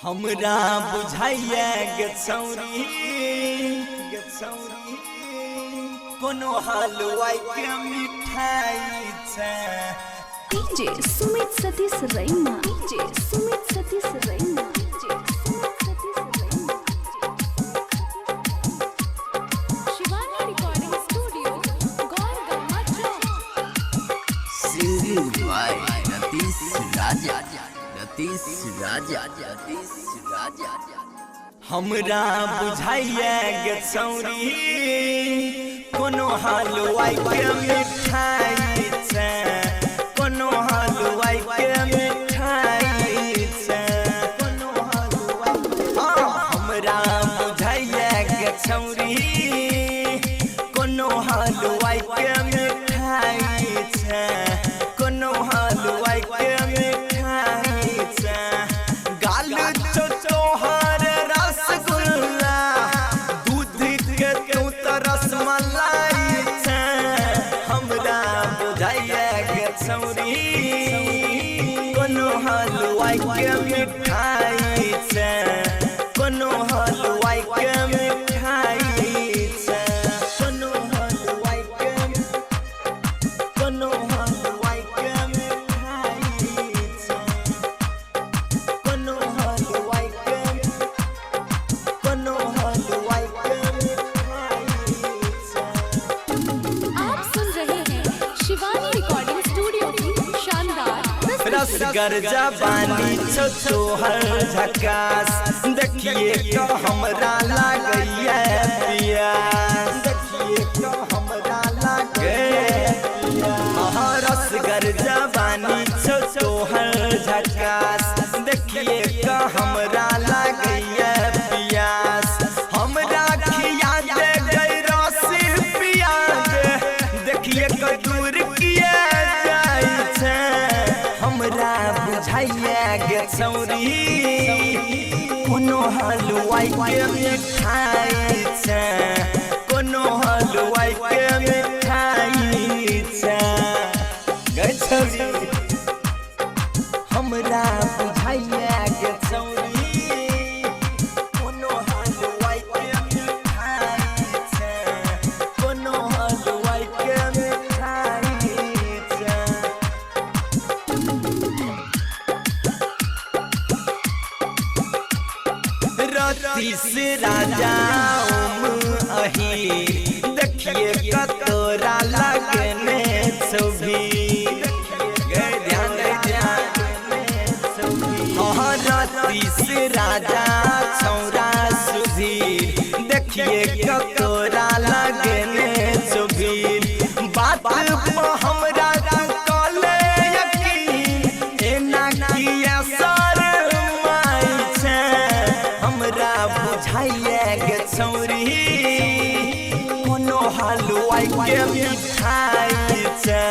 हमरा बुझाइया गछौरी कोनो हलवाई के मिठाई छै। डीजे सुमित सतीश रैना, डीजे सुमित सतीश रैना, DJ Sumit Satish Raina. Shivani recording studio Gaurgamma Chowk. Singing by Ratish Raja, Ratish Raja, Ratish Raja. हमरा बुझाइया गछौरी कोनो हलवाई के मिठाई छै, कोनो हलवाई के मिठाई छै, कोनो हलवाई। हमरा बुझाइया गछौरी कोनो हलवाई के मिठाई छै, कोनो हलवाई के मिठाई छै। गाल चोचोहर रसगुल्ला, दूध के तूत रसमलाई छै। हमरा बुझाइया गछौरी कोनो हलवाई के मिठाई छै, कोनो हलवाई के मिठाई छै, कोनो हलवाई के, कोनो हलवाई के मिठाई छै, कोनो हलवाई के, कोनो हलवाई के मिठाई छै। आप सुन रहे हैं शिवानी रिकॉर्डिंग स्टूडियो की शानदार रसगर जबानी छो तोहर झकास, देखिए तो हमरा लागैया प्यास, देखिए तो हमरा लागैया प्यास। रसगर जबानी छो तोहर झकास, देखिए तो हमरा लागैया प्यास। हमरा खिया दे गई रस पिया दे, देखिए तो दूर किया जाई छै। हमरा बुझाइया गछौरी कोनो हलवाई के मिठाई छै, कोनो हलवाई के मिठाई छै। गछौरी हमरा बुझाइया गछौरी कोनो हलवाई के मिठाई छै, कोनो हलवाई के मिठाई छै। रतीश राजा अही, देखिए कतोरा लगने छवि, ध्यान रतीश राजा छौरा सुधीर, देखिए कतोरा लगने छवि। बात हमरा कले यकीन एना किया शरमाई छै। हमरा बुझाइया गछौरी कोनो हलवाई के मिठाई छै,